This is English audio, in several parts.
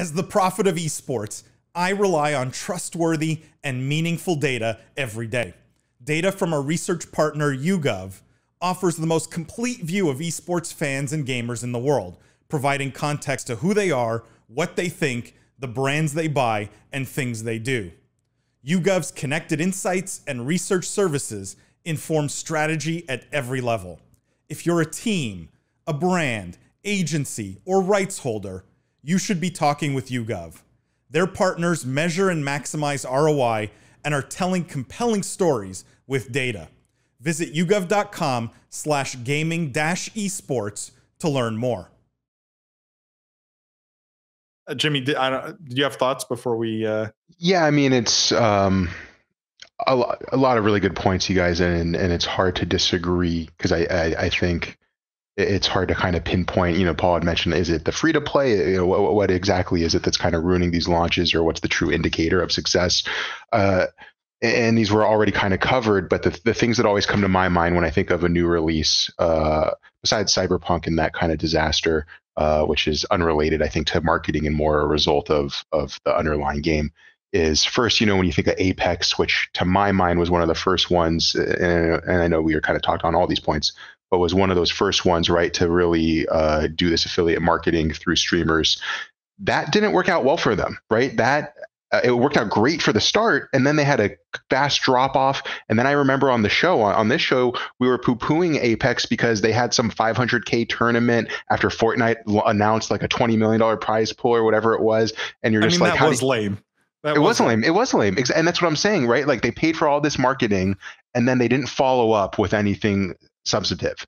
As the prophet of esports, I rely on trustworthy and meaningful data every day. Data from our research partner YouGov offers the most complete view of esports fans and gamers in the world, providing context to who they are, what they think, the brands they buy, and things they do. YouGov's connected insights and research services inform strategy at every level. If you're a team, a brand, agency, or rights holder, you should be talking with YouGov. Their partners measure and maximize ROI and are telling compelling stories with data. Visit yougov.com/gaming-esports to learn more. Jimmy, do you have thoughts before we? Yeah, I mean, it's a lot of really good points, you guys, and it's hard to disagree because I think it's hard to kind of pinpoint. You know, Paul had mentioned, is it the free to play? You know, what exactly is it that's kind of ruining these launches, or what's the true indicator of success? And these were already kind of covered, but the things that always come to my mind when I think of a new release, besides Cyberpunk and that kind of disaster, which is unrelated, I think, to marketing and more a result of the underlying game, is first, you know, when you think of Apex, which to my mind was one of the first ones, and I know we were kind of talked on all these points, but was one of those first ones, right, to really do this affiliate marketing through streamers. That didn't work out well for them, right? It worked out great for the start, and then they had a fast drop off. And then I remember on the show, on this show, we were poo-pooing Apex because they had some 500K tournament after Fortnite announced like a $20 million prize pool or whatever it was. And you're just like, that was lame. It was lame. It was lame. And that's what I'm saying, right? Like, they paid for all this marketing and then they didn't follow up with anything substantive.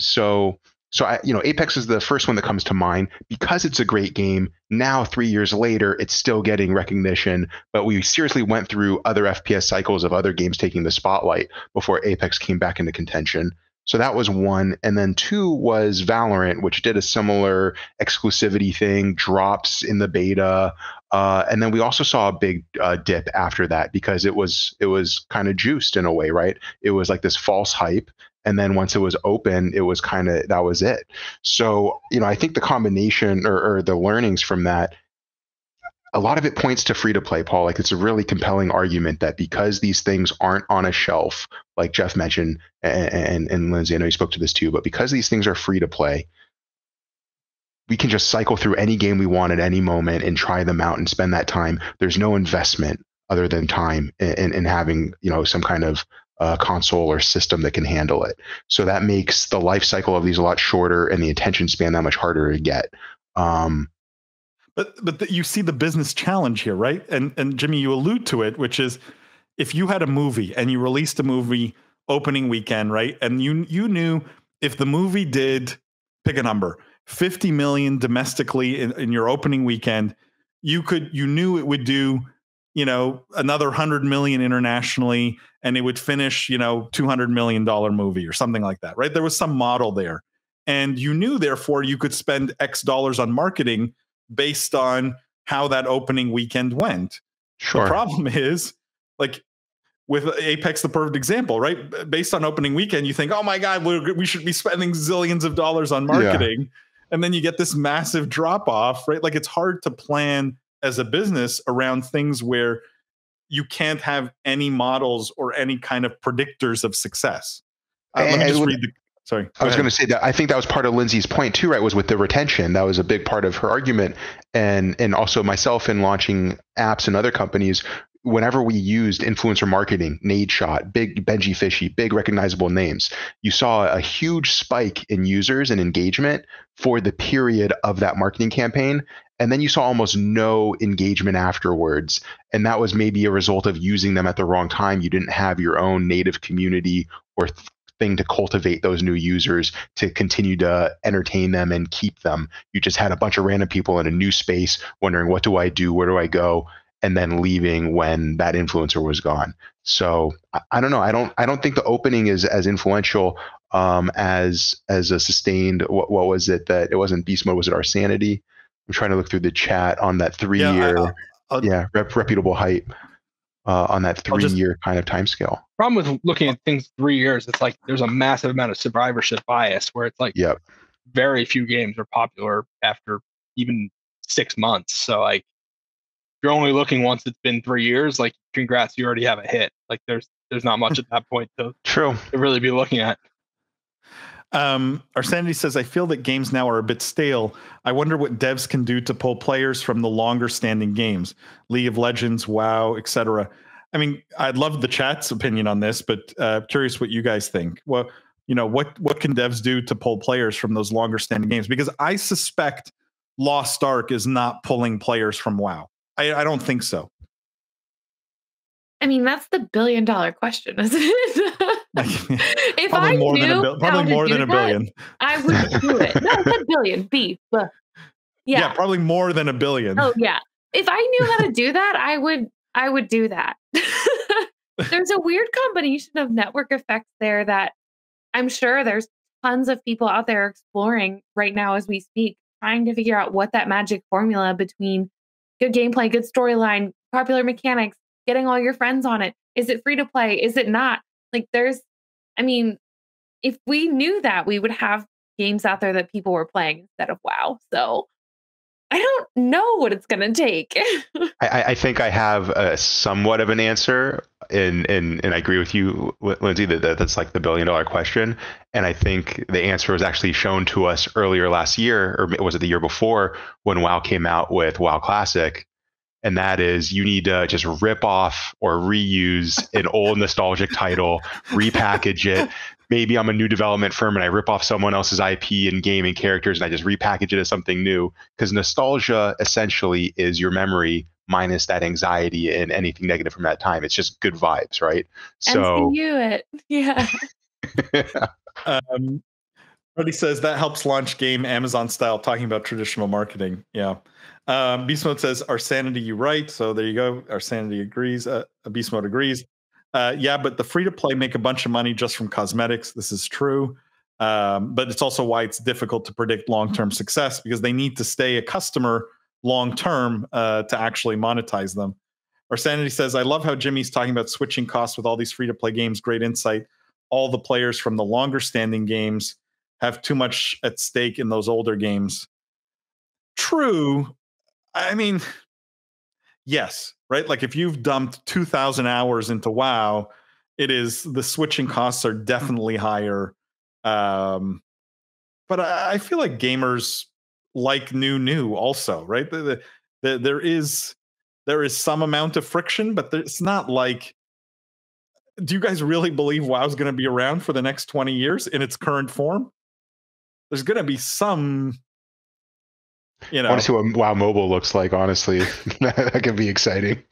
So I, you know, Apex is the first one that comes to mind because it's a great game. Now, 3 years later, it's still getting recognition, but we seriously went through other FPS cycles of other games taking the spotlight before Apex came back into contention. So that was one. And then two was Valorant, which did a similar exclusivity thing, drops in the beta. And then we also saw a big dip after that because it was kind of juiced in a way, right? It was like this false hype. And then once it was open, it was kind of, that was it. So, you know, I think the combination or the learnings from that, a lot of it points to free to play, Paul. Like, it's a really compelling argument that because these things aren't on a shelf, like Jeff mentioned, and Lindsay, I know you spoke to this too, but because these things are free to play, we can just cycle through any game we want at any moment and try them out and spend that time. There's no investment other than time in having, you know, some kind of console or system that can handle it. So that makes the life cycle of these a lot shorter and the attention span that much harder to get. But you see the business challenge here, right? And Jimmy, you allude to it, which is if you had a movie and you released a movie opening weekend, right? And you knew if the movie did, pick a number, 50 million domestically in your opening weekend, you knew it would do, you know, another 100 million internationally, and it would finish, you know, $200 million movie or something like that, right? There was some model there. And you knew, therefore, you could spend X dollars on marketing based on how that opening weekend went. Sure. The problem is, like, with Apex, the perfect example, right? Based on opening weekend, you think, oh my God, we should be spending zillions of dollars on marketing. Yeah. And then you get this massive drop off, right? Like, it's hard to plan as a business around things where you can't have any models or any kind of predictors of success. Let me just read the... Sorry. I was going to say that I think that was part of Lindsay's point too, right? Was with the retention. That was a big part of her argument. And also myself in launching apps and other companies, whenever we used influencer marketing, Nadeshot, big Benji Fishy, big recognizable names, you saw a huge spike in users and engagement for the period of that marketing campaign. And then you saw almost no engagement afterwards. And that was maybe a result of using them at the wrong time. You didn't have your own native community or thing to cultivate those new users to continue to entertain them and keep them. You just had a bunch of random people in a new space wondering, what do I do? Where do I go? And then leaving when that influencer was gone. So I don't know. I don't think the opening is as influential as a sustained. What was it that it wasn't beast mode? Was it our sanity? I'm trying to look through the chat on that 3 year, reputable hype on that 3 year kind of time scale. Problem with looking at things 3 years, it's like there's a massive amount of survivorship bias where it's like very few games are popular after even 6 months. So like, if you're only looking once it's been 3 years, like congrats, you already have a hit. Like there's not much at that point to True. really be looking at. Arsanity says, I feel that games now are a bit stale. I wonder what devs can do to pull players from the longer standing games, League of Legends, WoW, etc. I mean, I'd love the chat's opinion on this, but curious what you guys think. Well, what can devs do to pull players from those longer standing games? Because I suspect Lost Ark is not pulling players from WoW. I don't think so. I mean, that's the $1 billion question, isn't it? If probably I more knew probably more than a billion. I would do it. No, it's $1 billion. B. Yeah, probably more than $1 billion. Oh yeah. If I knew how to do that, I would do that. There's a weird combination of network effects there that I'm sure there's tons of people out there exploring right now as we speak, trying to figure out what that magic formula between good gameplay, good storyline, popular mechanics, getting all your friends on it. Is it free to play? Is it not? Like if we knew that, we would have games out there that people were playing instead of WoW. So I don't know what it's going to take. I think I have somewhat of an answer, and I agree with you, Lindsay, that's like the $1 billion question. And I think the answer was actually shown to us earlier last year, or was it the year before, when WoW came out with WoW Classic. And that is, you need to just rip off or reuse an old nostalgic title, repackage it. Maybe I'm a new development firm and I rip off someone else's IP and game and characters and I just repackage it as something new. Because nostalgia essentially is your memory minus that anxiety and anything negative from that time. It's just good vibes, right? So MCU it. Yeah. Freddie says that helps launch game Amazon style, talking about traditional marketing. Yeah. Beast Mode says, our sanity, you right. So there you go. Our sanity agrees. Beast Mode agrees. Yeah, but the free to play make a bunch of money just from cosmetics. This is true. But it's also why it's difficult to predict long-term success, because they need to stay a customer long-term to actually monetize them. Our sanity says, I love how Jimmy's talking about switching costs with all these free to play games. Great insight. All the players from the longer standing games have too much at stake in those older games. True. I mean, yes, right? Like if you've dumped 2,000 hours into WoW, the switching costs are definitely higher. But I feel like gamers like new also, right? There is some amount of friction, but it's not like, do you guys really believe WoW's going to be around for the next 20 years in its current form? There's going to be some... I want to see what WoW Mobile looks like, honestly. That could be exciting.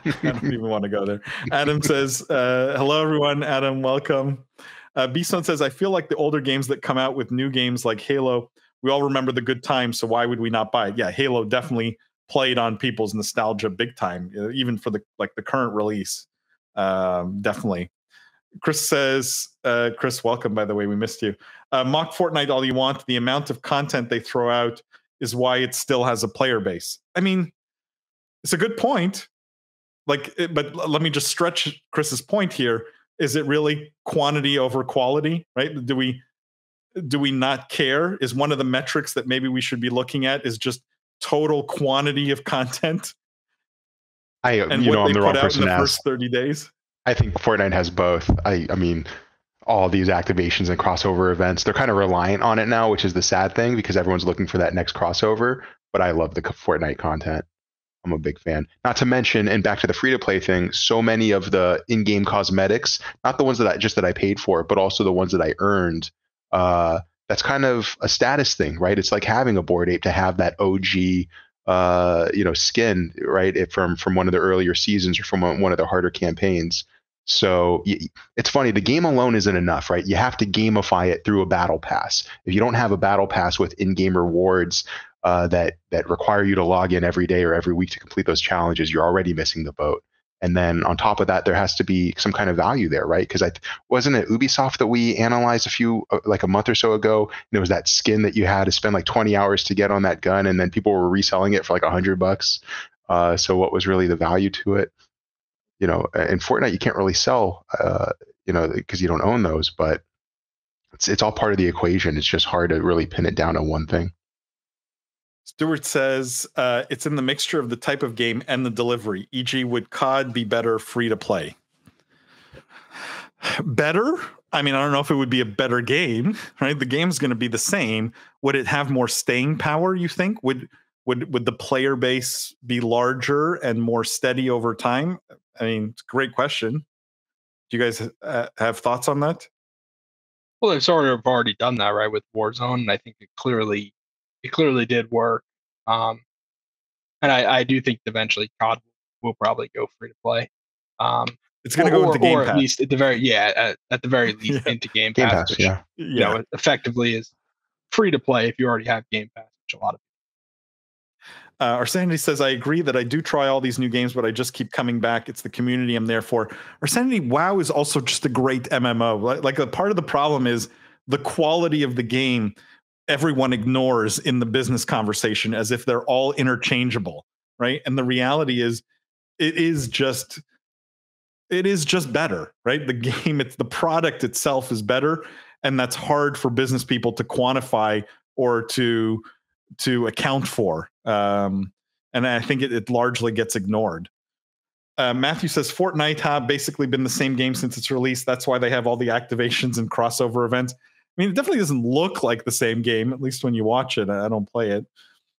I don't even want to go there. Adam says, hello, everyone. Adam, welcome. Beastone says, I feel like the older games that come out with new games like Halo, we all remember the good times, so why would we not buy it? Yeah, Halo definitely played on people's nostalgia big time, even for the current release. Definitely. Chris says, Chris, welcome, by the way. We missed you. Mock Fortnite all you want. The amount of content they throw out is why it still has a player base. I mean, it's a good point. But let me just stretch Chris's point here. Is it really quantity over quality, right? Do we not care? Is one of the metrics that maybe we should be looking at is just total quantity of content? I'm the wrong person to ask. First 30 days? I think Fortnite has both. I mean, all these activations and crossover events, they're kind of reliant on it now, which is the sad thing because everyone's looking for that next crossover. But I love the Fortnite content. I'm a big fan. Not to mention, and back to the free-to-play thing, so many of the in-game cosmetics, not the ones that I paid for, but also the ones that I earned, that's kind of a status thing, right? It's like having a Bored Ape to have that OG, skin, right, from one of the earlier seasons or from one of the harder campaigns. So it's funny, the game alone isn't enough, right? You have to gamify it through a battle pass. If you don't have a battle pass with in-game rewards that require you to log in every day or every week to complete those challenges, you're already missing the boat. And then on top of that, there has to be some kind of value there, right? Because wasn't it Ubisoft that we analyzed a month or so ago? And it was that skin that you had to spend like 20 hours to get on that gun, and then people were reselling it for like $100. So what was really the value to it? In Fortnite, you can't really sell, because you don't own those, but it's all part of the equation. It's just hard to really pin it down on one thing. Stuart says it's in the mixture of the type of game and the delivery. E.g., would COD be better free to play? Better? I mean, I don't know if it would be a better game, right? The game's going to be the same. Would it have more staying power, you think? Would the player base be larger and more steady over time? I mean, it's a great question. Do you guys have thoughts on that? Well, they've sort of already done that, right, with Warzone, and I think it clearly did work. And I do think eventually COD will probably go free to play. It's going to go into Game Pass. Or at least at the very least into Game Pass, Game Pass, which yeah. you know effectively is free to play if you already have Game Pass, which a lot of. Arsanity says, I agree that I do try all these new games, but I just keep coming back. It's the community I'm there for. Arsanity, WoW is also just a great MMO. Like a part of the problem is the quality of the game everyone ignores in the business conversation as if they're all interchangeable, right? And the reality is it is just better, right? The game, it's the product itself is better, and that's hard for business people to quantify or to account for. And I think it largely gets ignored. Matthew says Fortnite have basically been the same game since its release. That's why they have all the activations and crossover events. I mean, it definitely doesn't look like the same game, at least when you watch it. I don't play it.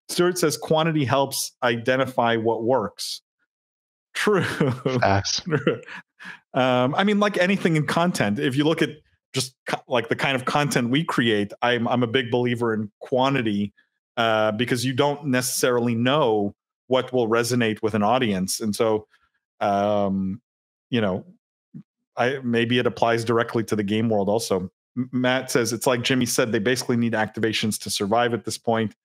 Stuart says quantity helps identify what works. True. Facts. I mean, like anything in content, if you look at just like the kind of content we create, I'm a big believer in quantity because you don't necessarily know what will resonate with an audience. And so, maybe it applies directly to the game world also. Matt says, it's like Jimmy said, they basically need activations to survive at this point.